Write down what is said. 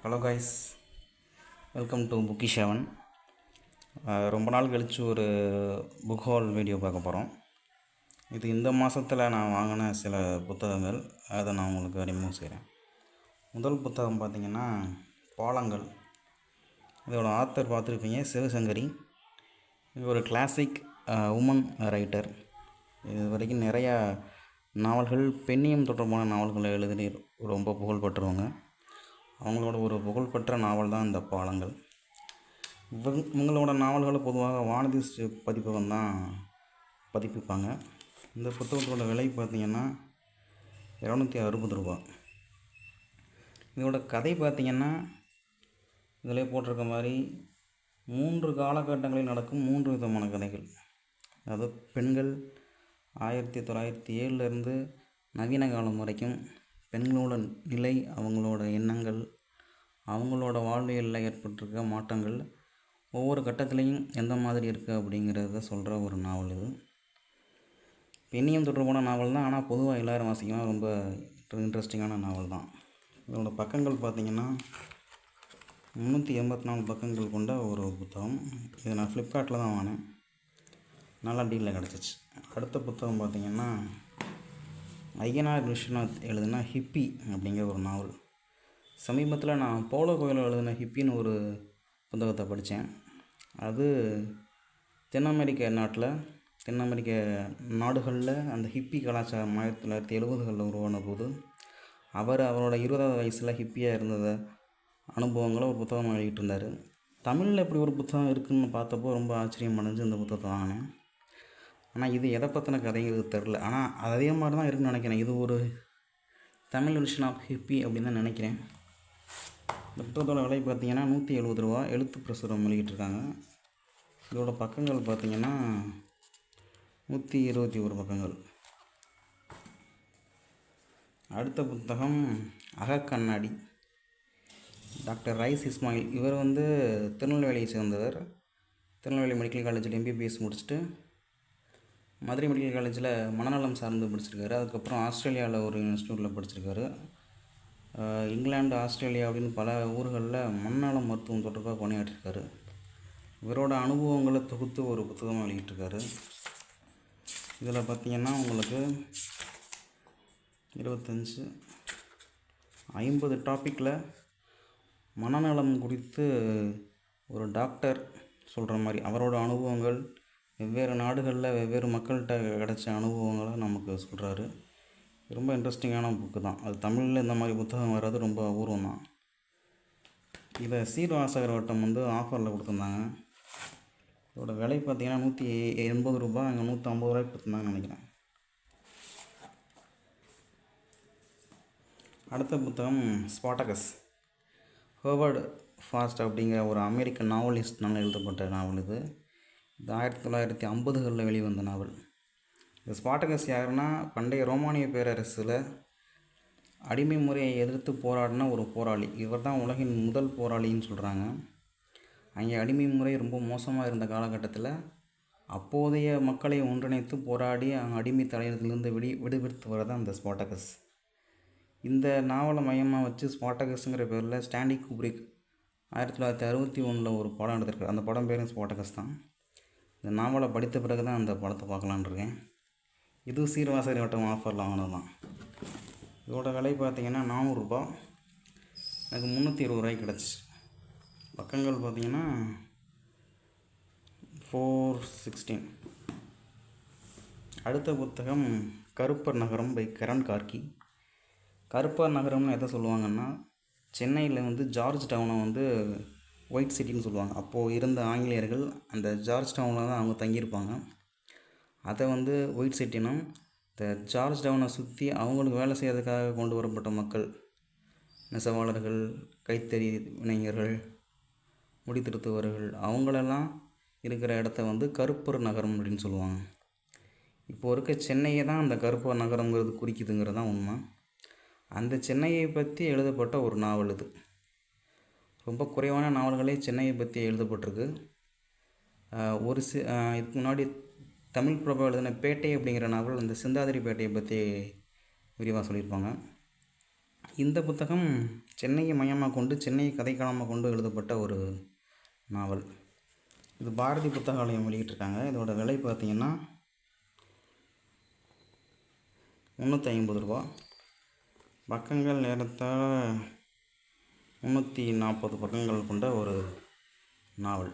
Hello guys, welcome to புக்கி ஷெவன். ரொம்ப நாள் கழித்து ஒரு புக் ஹால் வீடியோ பார்க்க போகிறோம். இது இந்த மாதத்தில் நான் வாங்கின சில புத்தகங்கள், அதை நான் உங்களுக்கு அறிமுகம் செய்கிறேன். முதல் புத்தகம் பார்த்திங்கன்னா பாலங்கள். இதோட ஆத்தர் பார்த்துருப்பீங்க, சிவசங்கரி. இது ஒரு கிளாசிக் உமன் ரைட்டர். இது வரைக்கும் நிறையா நாவல்கள், பெண்ணியம் தொடர்பான நாவல்களை எழுதி ரொம்ப புகழ்பெற்றவங்க. அவங்களோட ஒரு புகழ்பெற்ற நாவல் தான் இந்த பாலங்கள். இவங்களோட நாவல்களை பொதுவாக வானதி பதிப்பகம் தான் பதிப்பிப்பாங்க. இந்த புத்தகத்தோட விலை பார்த்திங்கன்னா 260 ரூபா. இதோட கதை பார்த்திங்கன்னா இதில் போட்டிருக்க மாதிரி 3 காலகட்டங்களில் நடக்கும் 3 விதமான கதைகள். அதாவது பெண்கள் 1907 நவீன காலம் வரைக்கும் பெண்களோட நிலை, அவங்களோட எண்ணங்கள், அவங்களோட வாழ்வியலில் ஏற்பட்டிருக்க மாற்றங்கள் ஒவ்வொரு கட்டத்துலேயும் எந்த மாதிரி இருக்குது அப்படிங்கிறத சொல்கிற ஒரு நாவல் இது. பெண்ணியம் தொடர்பான நாவல் தான், ஆனால் பொதுவாக எல்லோரும் வாசிக்கலாம், ரொம்ப இன்ட்ரெஸ்டிங்கான நாவல் தான். இதோட பக்கங்கள் பார்த்திங்கன்னா 384 பக்கங்கள் கொண்ட ஒரு புத்தகம். இதை நான் ஃப்ளிப்கார்ட்டில் தான் வாங்கினேன், நல்லா டீலில் கிடச்சிச்சு. அடுத்த புத்தகம் பார்த்திங்கன்னா ஐயனார் விஸ்வநாத் எழுதின ஹிப்பி அப்படிங்கிற ஒரு நாவல். சமீபத்தில் நான் பவுலோ கோயலோ எழுதின ஹிப்பின்னு ஒரு புத்தகத்தை படித்தேன். அது தென் அமெரிக்க நாடுகளில் அந்த ஹிப்பி கலாச்சாரம் 1970களில் உருவான போது அவரோட 20வது வயசில் ஹிப்பியாக இருந்ததை அனுபவங்களை ஒரு புத்தகமாக எழுதிட்டு இருந்தார். தமிழில் இப்படி ஒரு புத்தகம் இருக்குதுன்னு பார்த்தப்போ ரொம்ப ஆச்சரியம் அடைஞ்சு இந்த புத்தகத்தை வாங்கினேன். ஆனால் இது எதை பற்றின கதைங்கிறது தெரில, ஆனால் அதே மாதிரி தான் இருக்குன்னு நினைக்கிறேன். இது ஒரு தமிழ் வெர்ஷன் ஆஃப் ஹிப்பி அப்படின்னு தான் நினைக்கிறேன். இந்த புத்தகத்தோட விலை பார்த்திங்கன்னா 170 ரூபா. எழுத்து பிரசுரம் வெளியிட்டிருக்காங்க. இதோட பக்கங்கள் பார்த்திங்கன்னா 121 பக்கங்கள். அடுத்த புத்தகம் அகக்கண்ணாடி. Doctor rice Ismail. இவர் திருநெல்வேலியை சேர்ந்தவர். திருநெல்வேலி மெடிக்கல் காலேஜில் எம்பிபிஎஸ் முடிச்சுட்டு மதுரை மெடிக்கல் காலேஜில் மனநலம் சார்ந்து படிச்சிருக்காரு. அதுக்கப்புறம் ஆஸ்திரேலியாவில் ஒரு இன்ஸ்டியூட்டில் படிச்சிருக்காரு. இங்கிலாந்து, ஆஸ்திரேலியா அப்படின்னு பல ஊர்களில் மனநலம் மருத்துவம் தொடர்பாக பணியாற்றிருக்காரு. இவரோட அனுபவங்களை தொகுத்து ஒரு புத்தகமாக வெளியிட்டிருக்காரு. இதில் பார்த்திங்கன்னா உங்களுக்கு 50 டாப்பிக்கில் மனநலம் குறித்து ஒரு டாக்டர் சொல்கிற மாதிரி அவரோட அனுபவங்கள், வெவ்வேறு நாடுகளில் வெவ்வேறு மக்கள்கிட்ட கிடைச்ச அனுபவங்களை நமக்கு சொல்கிறாரு. ரொம்ப இன்ட்ரெஸ்டிங்கான புக்கு தான். அது தமிழில் இந்த மாதிரி புத்தகம் வர்றது ரொம்ப அபூர்வம் தான். இதை சீர்வாசகர் வட்டம் ஆஃபரில் கொடுத்துருந்தாங்க. இதோட விலை பார்த்திங்கன்னா 180 ரூபா. அங்கே 150 ரூபாய்க்கு கொடுத்துருந்தாங்கன்னு நினைக்கிறேன். அடுத்த புத்தகம் ஸ்பாட்டகஸ். ஹோவர்ட் ஃபாஸ்ட் அப்படிங்கிற ஒரு அமெரிக்க நாவலிஸ்ட்னால் எழுதப்பட்ட நாவல் இது. 1950களில் வெளிவந்த நாவல். இந்த ஸ்பாட்டகஸ் யாருன்னா, பண்டைய ரோமானிய பேரரசில் அடிமை முறையை எதிர்த்து போராடின ஒரு போராளி. இவர் தான் உலகின் முதல் போராளின்னு சொல்கிறாங்க. அங்கே அடிமை முறை ரொம்ப மோசமாக இருந்த காலகட்டத்தில் அப்போதைய மக்களை ஒன்றிணைத்து போராடி அடிமை தலையிலிருந்து விடுவித்து வரதான் அந்த ஸ்பாட்டகஸ். இந்த நாவலை மையமாக வச்சு ஸ்பாட்டகஸுங்கிற பேரில் ஸ்டான்லி குப்ரிக் 1961 ஒரு படம் எடுத்திருக்காரு. அந்த படம் பேரும் ஸ்பாட்டகஸ் தான். இந்த நாவலை படித்த பிறகு தான் அந்த படத்தை பார்க்கலான்னு இருக்கேன். இது சீர்வாசகர் வட்டம் ஆஃபரில் வாங்கினது தான். இதோட விலை பார்த்திங்கன்னா 400 ரூபா. எனக்கு 320 ரூபாய்க்கு கிடச்சிச்சு. பக்கங்கள் பார்த்திங்கன்னா 416. அடுத்த புத்தகம் கருப்பர் நகரம் பை கரண் கார்கி. கருப்பர் நகரம்னு எதை சொல்லுவாங்கன்னா, சென்னையில் ஜார்ஜ் டவுனை ஒயிட் சிட்டின்னு சொல்லுவாங்க. அப்போது இருந்த ஆங்கிலேயர்கள் அந்த ஜார்ஜ் டவுனில் தான் அவங்க தங்கியிருப்பாங்க. அதை ஒயிட் சிட்டினும், இந்த ஜார்ஜ் டவுனை சுற்றி அவங்களுக்கு வேலை செய்யறதுக்காக கொண்டு வரப்பட்ட மக்கள், நெசவாளர்கள், கைத்தறி வினைஞர்கள், முடித்திருத்துவர்கள், அவங்களெல்லாம் இருக்கிற இடத்த கருப்பர் நகரம் அப்படின்னு சொல்லுவாங்க. இப்போது இருக்க சென்னையை தான் அந்த கருப்பர் நகரங்கிறது குறிக்குதுங்கிறது தான் உண்மை. அந்த சென்னையை பற்றி எழுதப்பட்ட ஒரு நாவல் இது. ரொம்ப குறைவான நாவல்களே சென்னையை பற்றி எழுதப்பட்டிருக்கு. இதுக்கு முன்னாடி தமிழ் பிரபா எழுதின பேட்டை அப்படிங்கிற நாவல் அந்த சிந்தாதிரி பேட்டையை பற்றி விரிவாக சொல்லியிருப்பாங்க. இந்த புத்தகம் சென்னையை மையமாக கொண்டு, சென்னையை கதைக்களமாக கொண்டு எழுதப்பட்ட ஒரு நாவல். இது பாரதி புத்தகாலயம் வெளியிட்டிருக்காங்க. இதோட விலை பார்த்திங்கன்னா 350 ரூபா. பக்கங்கள் ஏறத்தாழ 340 பக்கங்கள் கொண்ட ஒரு நாவல்.